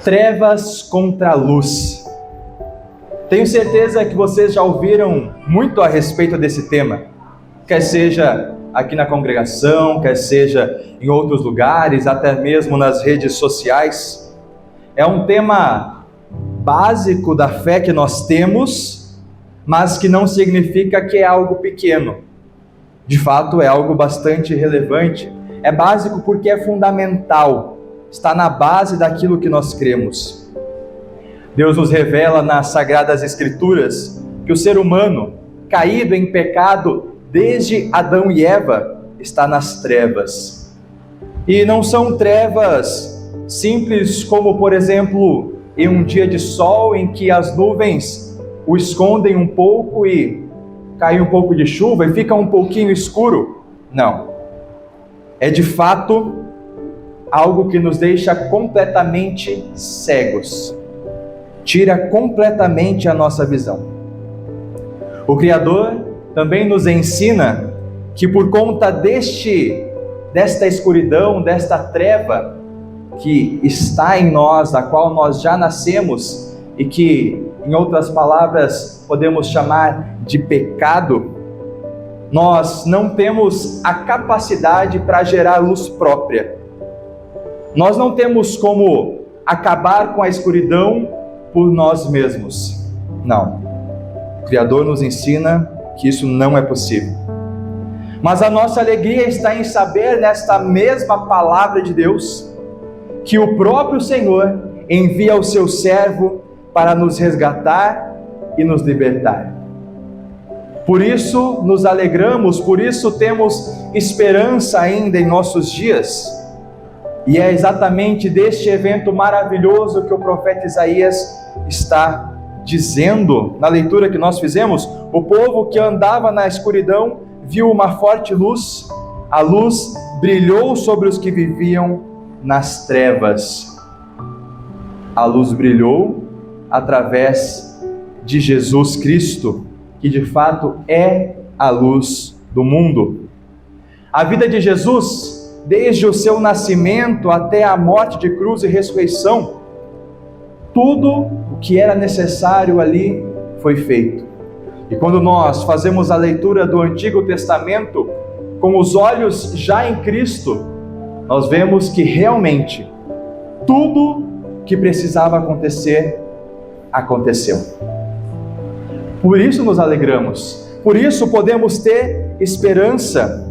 Trevas contra a luz. Tenho certeza que vocês já ouviram muito a respeito desse tema, quer seja aqui na congregação, quer seja em outros lugares, até mesmo nas redes sociais. É um tema básico da fé que nós temos, mas que não significa que é algo pequeno. De fato, é algo bastante relevante. É básico porque é fundamental. Está na base daquilo que nós cremos. Deus nos revela nas Sagradas Escrituras que o ser humano, caído em pecado desde Adão e Eva, está nas trevas. E não são trevas simples como, por exemplo, em um dia de sol em que as nuvens o escondem um pouco e cai um pouco de chuva e fica um pouquinho escuro. Não. É de fato algo que nos deixa completamente cegos, tira completamente a nossa visão. O Criador também nos ensina que por conta desta escuridão, desta treva que está em nós, da qual nós já nascemos e que, em outras palavras, podemos chamar de pecado, nós não temos a capacidade para gerar luz própria. Nós não temos como acabar com a escuridão por nós mesmos. Não. O Criador nos ensina que isso não é possível. Mas a nossa alegria está em saber, nesta mesma palavra de Deus, que o próprio Senhor envia o seu servo para nos resgatar e nos libertar. Por isso nos alegramos, por isso temos esperança ainda em nossos dias. E é exatamente deste evento maravilhoso que o profeta Isaías está dizendo, na leitura que nós fizemos. O povo que andava na escuridão viu uma forte luz, a luz brilhou sobre os que viviam nas trevas. A luz brilhou através de Jesus Cristo, que de fato é a luz do mundo. A vida de Jesus, desde o seu nascimento até a morte de cruz e ressurreição, tudo o que era necessário ali foi feito. E quando nós fazemos a leitura do Antigo Testamento com os olhos já em Cristo, nós vemos que realmente tudo que precisava acontecer, aconteceu. Por isso nos alegramos, por isso podemos ter esperança.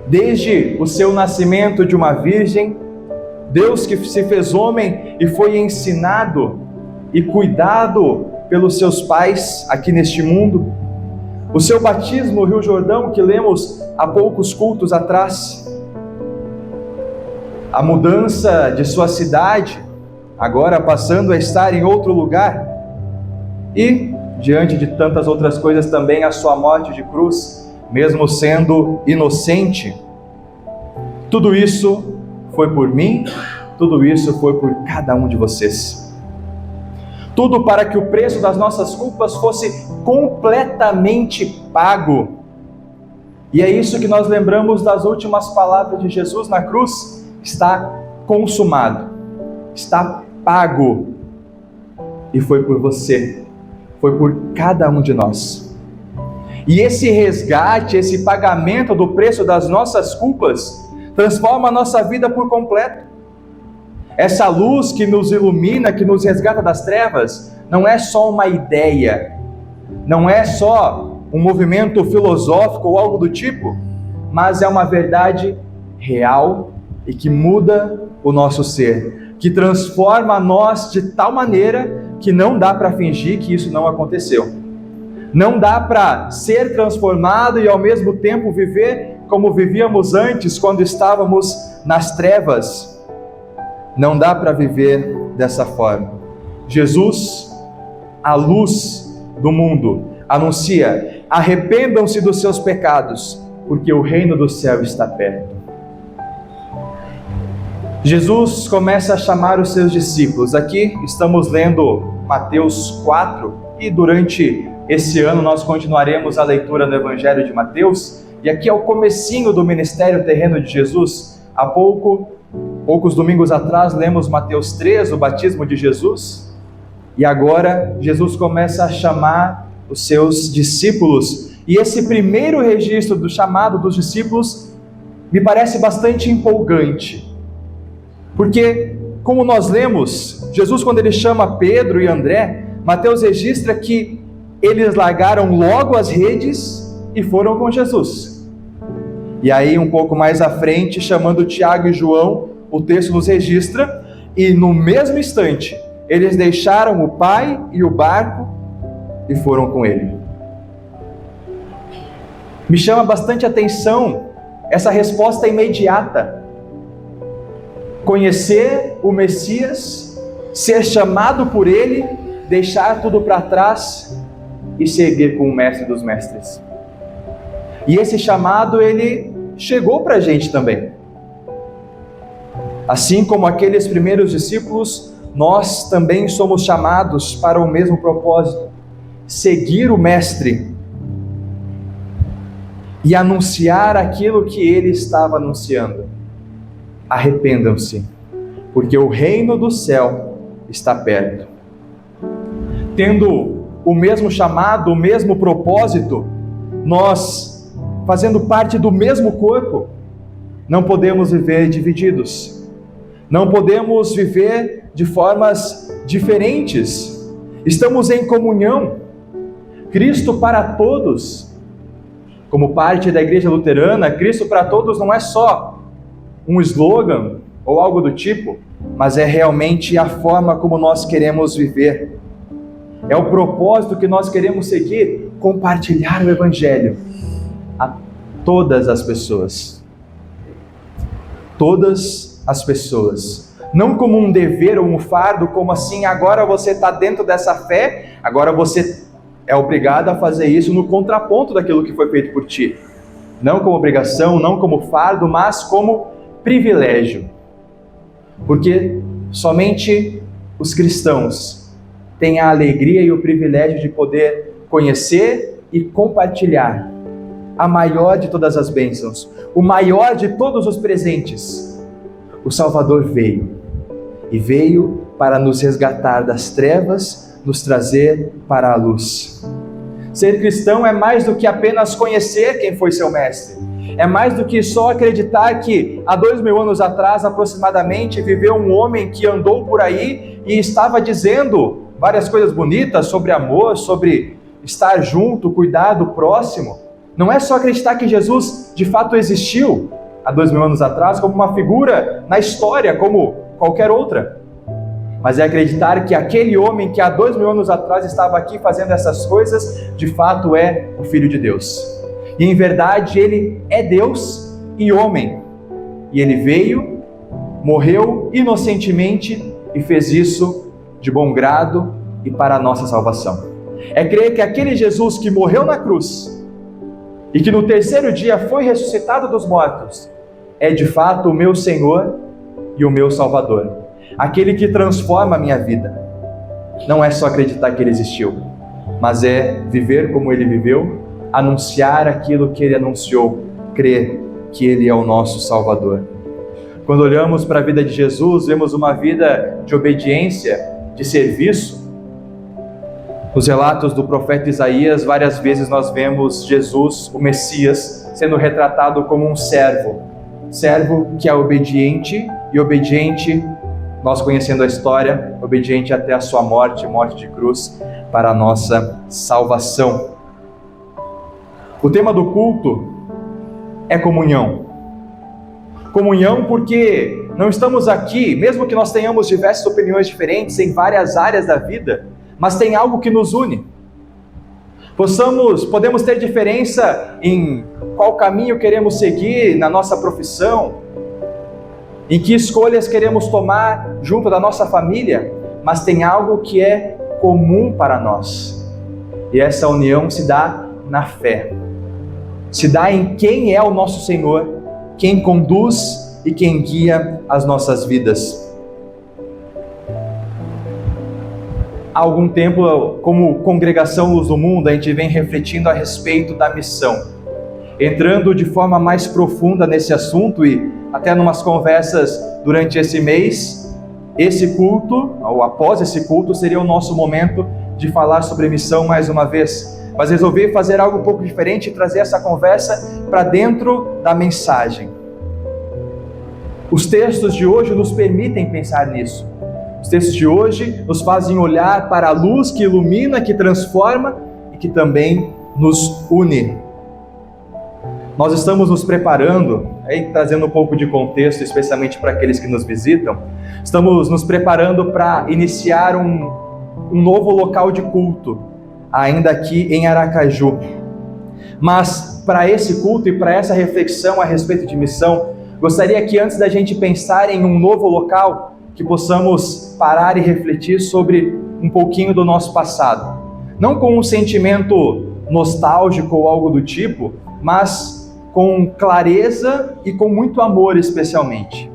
Desde o seu nascimento de uma virgem, Deus que se fez homem e foi ensinado e cuidado pelos seus pais aqui neste mundo, o seu batismo no Rio Jordão, que lemos há poucos cultos atrás, a mudança de sua cidade, agora passando a estar em outro lugar, e, diante de tantas outras coisas também, a sua morte de cruz, mesmo sendo inocente. Tudo isso foi por mim, tudo isso foi por cada um de vocês. Tudo para que o preço das nossas culpas fosse completamente pago. E é isso que nós lembramos das últimas palavras de Jesus na cruz: está consumado, está pago. E foi por você, foi por cada um de nós. E esse resgate, esse pagamento do preço das nossas culpas, transforma a nossa vida por completo. Essa luz que nos ilumina, que nos resgata das trevas, não é só uma ideia, não é só um movimento filosófico ou algo do tipo, mas é uma verdade real e que muda o nosso ser, que transforma nós de tal maneira que não dá para fingir que isso não aconteceu. Não dá para ser transformado e ao mesmo tempo viver como vivíamos antes, quando estávamos nas trevas. Não dá para viver dessa forma. Jesus, a luz do mundo, anuncia: arrependam-se dos seus pecados, porque o reino do céu está perto. Jesus começa a chamar os seus discípulos. Aqui estamos lendo Mateus 4 e durante esse ano nós continuaremos a leitura do Evangelho de Mateus, e aqui é o comecinho do ministério terreno de Jesus. Há pouco Poucos domingos atrás lemos Mateus 3, o batismo de Jesus, e agora Jesus começa a chamar os seus discípulos, e esse primeiro registro do chamado dos discípulos me parece bastante empolgante, porque, como nós lemos, Jesus, quando ele chama Pedro e André, Mateus registra que eles largaram logo as redes e foram com Jesus. E aí, um pouco mais à frente, chamando Tiago e João, o texto nos registra, e no mesmo instante, eles deixaram o pai e o barco e foram com ele. Me chama bastante atenção essa resposta imediata. Conhecer o Messias, ser chamado por ele, deixar tudo para trás e seguir com o mestre dos mestres. E esse chamado, ele chegou para a gente também. Assim como aqueles primeiros discípulos, nós também somos chamados para o mesmo propósito: seguir o mestre e anunciar aquilo que ele estava anunciando. Arrependam-se, porque o reino do céu está perto. Tendo o mesmo chamado, o mesmo propósito, nós, fazendo parte do mesmo corpo, não podemos viver divididos, não podemos viver de formas diferentes. Estamos em comunhão. Cristo para todos. Como parte da Igreja Luterana, Cristo para todos não é só um slogan ou algo do tipo, mas é realmente a forma como nós queremos viver. É o propósito que nós queremos seguir: compartilhar o Evangelho a todas as pessoas. Todas as pessoas. Não como um dever ou um fardo, como assim, agora você está dentro dessa fé, agora você é obrigado a fazer isso no contraponto daquilo que foi feito por ti. Não como obrigação, não como fardo, mas como privilégio. Porque somente os cristãos têm a alegria e o privilégio de poder conhecer e compartilhar a maior de todas as bênçãos, o maior de todos os presentes. O Salvador veio, e veio para nos resgatar das trevas, nos trazer para a luz. Ser cristão é mais do que apenas conhecer quem foi seu mestre. É mais do que só acreditar que há 2000 anos atrás, aproximadamente, viveu um homem que andou por aí e estava dizendo várias coisas bonitas sobre amor, sobre estar junto, cuidar do próximo. Não é só acreditar que Jesus de fato existiu há 2000 anos atrás como uma figura na história, como qualquer outra. Mas é acreditar que aquele homem que há 2000 anos atrás estava aqui fazendo essas coisas, de fato é o Filho de Deus. E em verdade ele é Deus e homem. E ele veio, morreu inocentemente e fez isso de bom grado e para a nossa salvação. É crer que aquele Jesus que morreu na cruz e que no terceiro dia foi ressuscitado dos mortos, é de fato o meu Senhor e o meu Salvador. Aquele que transforma a minha vida. Não é só acreditar que ele existiu, mas é viver como ele viveu, anunciar aquilo que ele anunciou, crer que ele é o nosso Salvador. Quando olhamos para a vida de Jesus, vemos uma vida de obediência, de serviço. Nos relatos do profeta Isaías, várias vezes nós vemos Jesus, o Messias, sendo retratado como um servo. Servo que é obediente, e obediente, nós conhecendo a história, obediente até a sua morte, morte de cruz, para a nossa salvação. O tema do culto é comunhão. Comunhão porque não estamos aqui, mesmo que nós tenhamos diversas opiniões diferentes em várias áreas da vida, mas tem algo que nos une. Podemos ter diferença em qual caminho queremos seguir na nossa profissão, em que escolhas queremos tomar junto da nossa família, mas tem algo que é comum para nós. E essa união se dá na fé. Se dá em quem é o nosso Senhor, quem conduz e quem guia as nossas vidas. Há algum tempo, como congregação Luz do Mundo, a gente vem refletindo a respeito da missão, entrando de forma mais profunda nesse assunto e até numas conversas durante esse mês, esse culto, ou após esse culto, seria o nosso momento de falar sobre missão mais uma vez. Mas resolvi fazer algo um pouco diferente e trazer essa conversa para dentro da mensagem. Os textos de hoje nos permitem pensar nisso. Os textos de hoje nos fazem olhar para a luz que ilumina, que transforma e que também nos une. Nós estamos nos preparando, aí trazendo um pouco de contexto, especialmente para aqueles que nos visitam, estamos nos preparando para iniciar um novo local de culto, ainda aqui em Aracaju. Mas para esse culto e para essa reflexão a respeito de missão, gostaria que antes da gente pensar em um novo local, que possamos parar e refletir sobre um pouquinho do nosso passado. Não com um sentimento nostálgico ou algo do tipo, mas com clareza e com muito amor especialmente.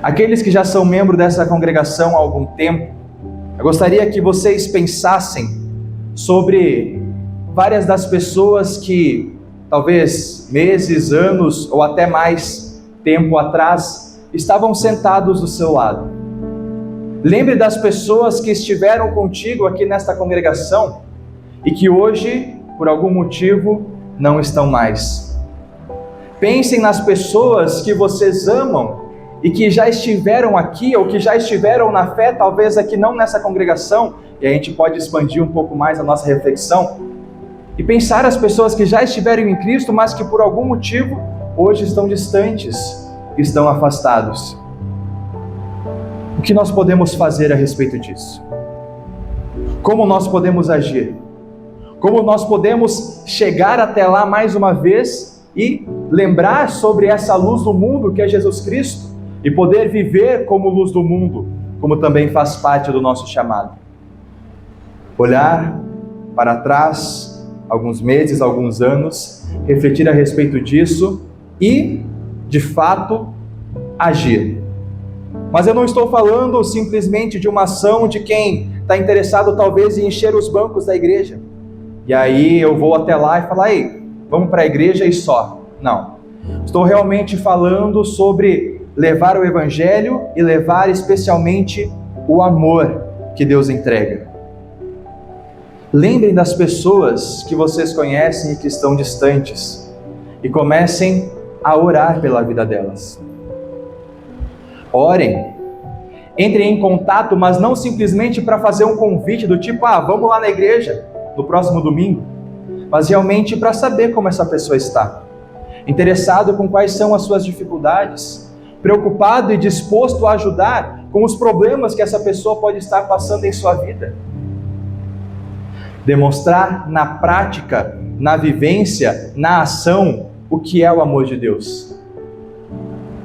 Aqueles que já são membros dessa congregação há algum tempo, eu gostaria que vocês pensassem sobre várias das pessoas que talvez meses, anos ou até mais tempo atrás estavam sentados do seu lado. Lembre das pessoas que estiveram contigo aqui nesta congregação e que hoje, por algum motivo, não estão mais. Pensem nas pessoas que vocês amam e que já estiveram aqui ou que já estiveram na fé, talvez aqui não nessa congregação, e a gente pode expandir um pouco mais a nossa reflexão, e pensar as pessoas que já estiveram em Cristo, mas que por algum motivo hoje estão distantes, estão afastados. O que nós podemos fazer a respeito disso? Como nós podemos agir? Como nós podemos chegar até lá mais uma vez e lembrar sobre essa luz do mundo que é Jesus Cristo e poder viver como luz do mundo, como também faz parte do nosso chamado? Olhar para trás, alguns meses, alguns anos, refletir a respeito disso e, de fato, agir. Mas eu não estou falando simplesmente de uma ação de quem está interessado talvez em encher os bancos da igreja. E aí eu vou até lá e falar, ei, vamos para a igreja e só. Não. Estou realmente falando sobre levar o evangelho e levar especialmente o amor que Deus entrega. Lembrem das pessoas que vocês conhecem e que estão distantes e comecem a orar pela vida delas. Orem, entrem em contato, mas não simplesmente para fazer um convite do tipo, vamos lá na igreja no próximo domingo, mas realmente para saber como essa pessoa está, interessado com quais são as suas dificuldades, preocupado e disposto a ajudar com os problemas que essa pessoa pode estar passando em sua vida. Demonstrar na prática, na vivência, na ação, o que é o amor de Deus.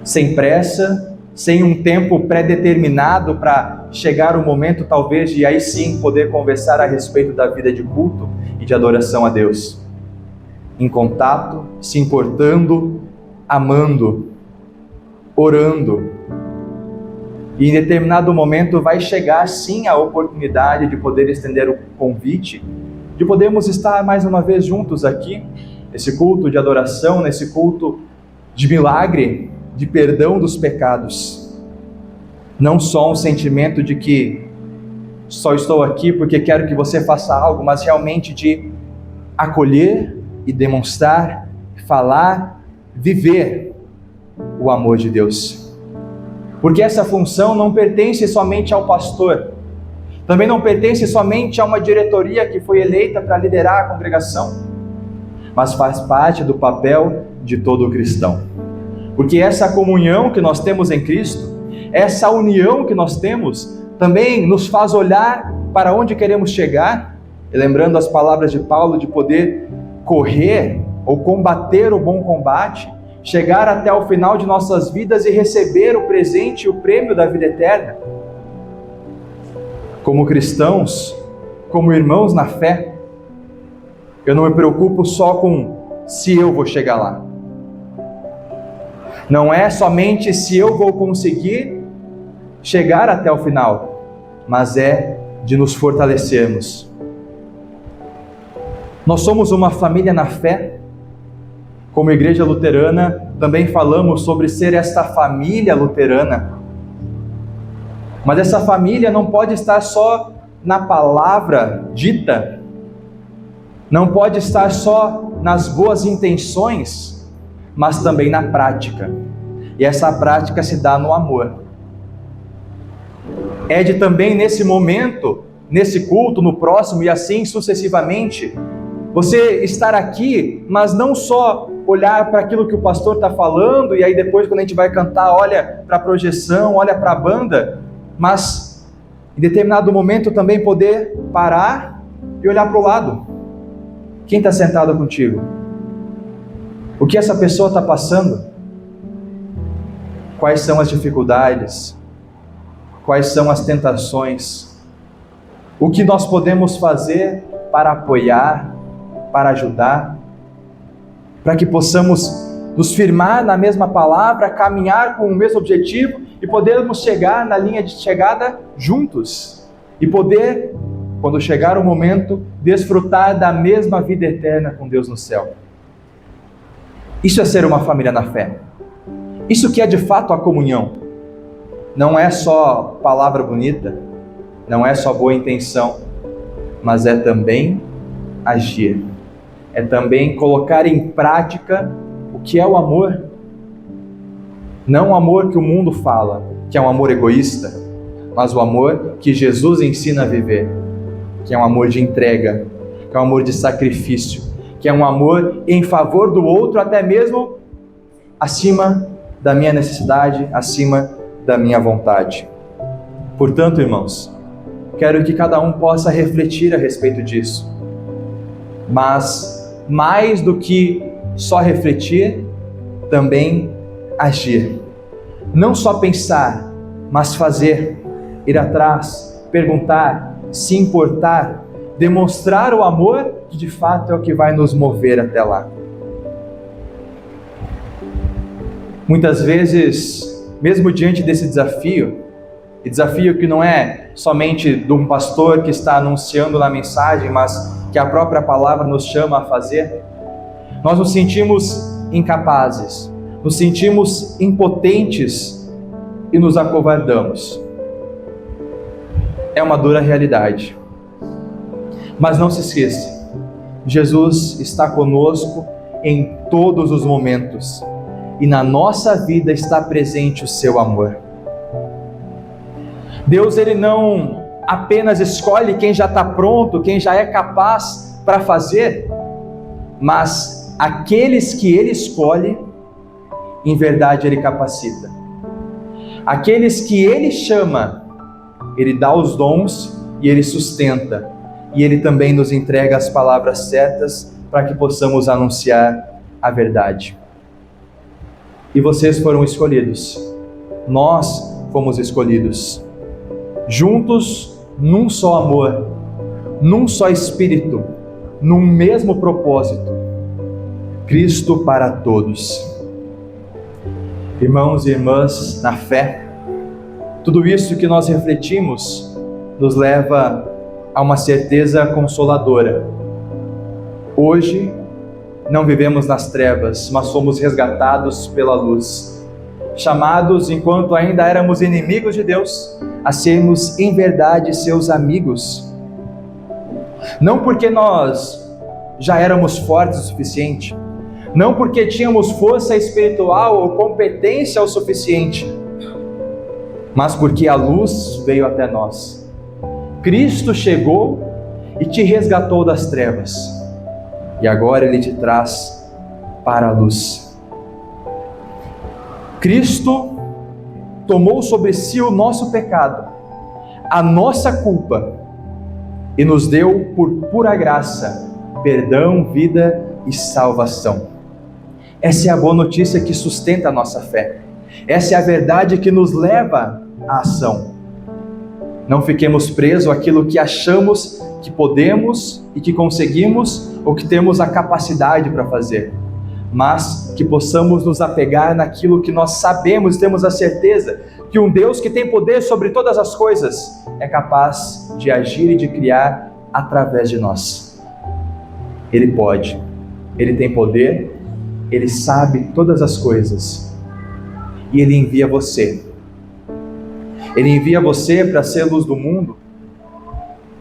Sem pressa, sem um tempo pré-determinado para chegar o momento talvez de aí sim poder conversar a respeito da vida de culto e de adoração a Deus. Em contato, se importando, amando, orando. E em determinado momento vai chegar sim a oportunidade de poder estender o convite, de podermos estar mais uma vez juntos aqui, nesse culto de adoração, nesse culto de milagre, de perdão dos pecados. Não só um sentimento de que só estou aqui porque quero que você faça algo, mas realmente de acolher e demonstrar, falar, viver o amor de Deus. Porque essa função não pertence somente ao pastor, também não pertence somente a uma diretoria que foi eleita para liderar a congregação, mas faz parte do papel de todo cristão. Porque essa comunhão que nós temos em Cristo, essa união que nós temos, também nos faz olhar para onde queremos chegar, e lembrando as palavras de Paulo, de poder correr ou combater o bom combate, chegar até o final de nossas vidas e receber o presente e o prêmio da vida eterna. Como cristãos, como irmãos na fé, eu não me preocupo só com se eu vou chegar lá. Não é somente se eu vou conseguir chegar até o final, mas é de nos fortalecermos. Nós somos uma família na fé. Como igreja luterana, também falamos sobre ser esta família luterana. Mas essa família não pode estar só na palavra dita, não pode estar só nas boas intenções, mas também na prática. E essa prática se dá no amor. É de também nesse momento, nesse culto, no próximo e assim sucessivamente, você estar aqui, mas não só olhar para aquilo que o pastor está falando, e aí depois quando a gente vai cantar, olha para a projeção, olha para a banda, mas em determinado momento também poder parar e olhar para o lado. Quem está sentado contigo? O que essa pessoa está passando? Quais são as dificuldades? Quais são as tentações? O que nós podemos fazer para apoiar, para ajudar, para que possamos nos firmar na mesma palavra, caminhar com o mesmo objetivo e podermos chegar na linha de chegada juntos e poder, quando chegar o momento, desfrutar da mesma vida eterna com Deus no céu. Isso é ser uma família na fé. Isso que é de fato a comunhão. Não é só palavra bonita, não é só boa intenção, mas é também agir. É também colocar em prática o que é o amor. Não o amor que o mundo fala, que é um amor egoísta, mas o amor que Jesus ensina a viver, que é um amor de entrega, que é um amor de sacrifício, que é um amor em favor do outro, até mesmo acima da minha necessidade, acima da minha vontade. Portanto, irmãos, quero que cada um possa refletir a respeito disso, mas mais do que só refletir, também agir. Não só pensar, mas fazer, ir atrás, perguntar, se importar, demonstrar o amor que de fato é o que vai nos mover até lá. Muitas vezes, mesmo diante desse desafio, e desafio que não é somente de um pastor que está anunciando na mensagem, mas que a própria palavra nos chama a fazer, nós nos sentimos incapazes, nos sentimos impotentes e nos acovardamos. É uma dura realidade. Mas não se esqueça, Jesus está conosco em todos os momentos e na nossa vida está presente o seu amor. Deus, Ele não apenas escolhe quem já está pronto, quem já é capaz para fazer, mas aqueles que Ele escolhe, em verdade Ele capacita. Aqueles que Ele chama, Ele dá os dons e Ele sustenta. E Ele também nos entrega as palavras certas para que possamos anunciar a verdade. E vocês foram escolhidos. Nós fomos escolhidos. Juntos, num só amor, num só espírito, num mesmo propósito. Cristo para todos. Irmãos e irmãs, na fé, tudo isso que nós refletimos nos leva a uma certeza consoladora. Hoje, não vivemos nas trevas, mas somos resgatados pela luz. Chamados, enquanto ainda éramos inimigos de Deus, a sermos em verdade seus amigos. Não porque nós já éramos fortes o suficiente, não porque tínhamos força espiritual ou competência o suficiente, mas porque a luz veio até nós. Cristo chegou e te resgatou das trevas, e agora Ele te traz para a luz. Cristo tomou sobre si o nosso pecado, a nossa culpa, e nos deu por pura graça, perdão, vida e salvação. Essa é a boa notícia que sustenta a nossa fé. Essa é a verdade que nos leva à ação. Não fiquemos presos àquilo que achamos que podemos e que conseguimos ou que temos a capacidade para fazer, mas que possamos nos apegar naquilo que nós sabemos, temos a certeza que um Deus que tem poder sobre todas as coisas é capaz de agir e de criar através de nós. Ele pode, Ele tem poder Ele sabe todas as coisas e Ele envia você. Ele envia você para ser a luz do mundo.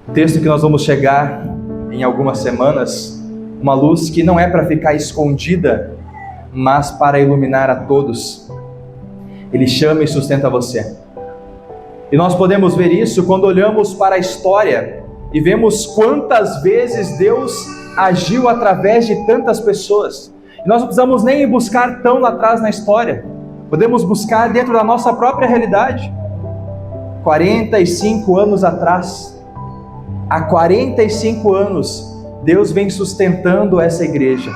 O texto que nós vamos chegar em algumas semanas, uma luz que não é para ficar escondida, mas para iluminar a todos. Ele chama e sustenta você. E nós podemos ver isso quando olhamos para a história e vemos quantas vezes Deus agiu através de tantas pessoas. E nós não precisamos nem buscar tão lá atrás na história. Podemos buscar dentro da nossa própria realidade. 45 anos atrás, há 45 anos, Deus vem sustentando essa igreja,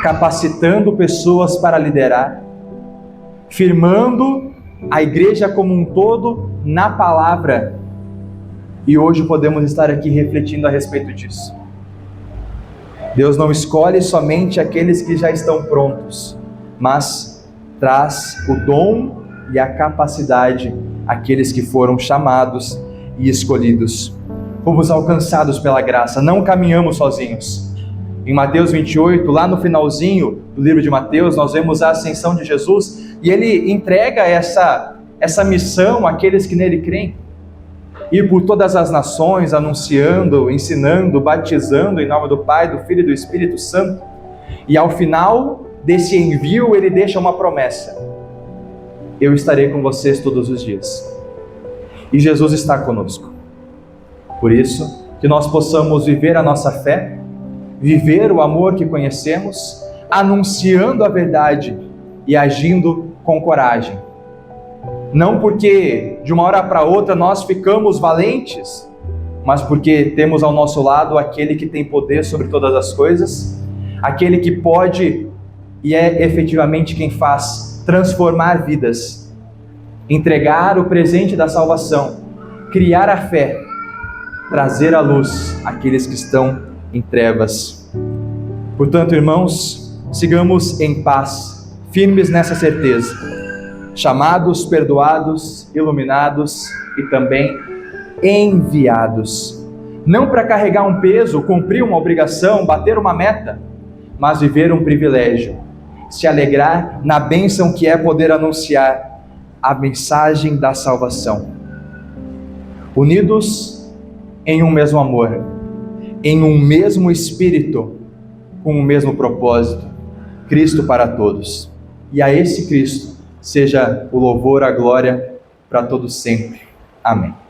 capacitando pessoas para liderar, firmando a igreja como um todo na palavra. E hoje podemos estar aqui refletindo a respeito disso. Deus não escolhe somente aqueles que já estão prontos, mas traz o dom e a capacidade àqueles que foram chamados e escolhidos. Fomos alcançados pela graça, não caminhamos sozinhos. Em Mateus 28, lá no finalzinho do livro de Mateus, nós vemos a ascensão de Jesus e Ele entrega essa missão àqueles que nele creem. Ir por todas as nações, anunciando, ensinando, batizando em nome do Pai, do Filho e do Espírito Santo. E ao final desse envio, Ele deixa uma promessa: eu estarei com vocês todos os dias. E Jesus está conosco. Por isso, que nós possamos viver a nossa fé, viver o amor que conhecemos, anunciando a verdade e agindo com coragem. Não porque de uma hora para outra nós ficamos valentes, mas porque temos ao nosso lado aquele que tem poder sobre todas as coisas, aquele que pode e é efetivamente quem faz transformar vidas, entregar o presente da salvação, criar a fé, trazer à luz aqueles que estão em trevas. Portanto, irmãos, sigamos em paz, firmes nessa certeza, chamados, perdoados, iluminados e também enviados. Não para carregar um peso, cumprir uma obrigação, bater uma meta, mas viver um privilégio, se alegrar na bênção que é poder anunciar a mensagem da salvação. Unidos em um mesmo amor, em um mesmo espírito, com o mesmo propósito, Cristo para todos. E a esse Cristo seja o louvor, a glória para todos sempre. Amém.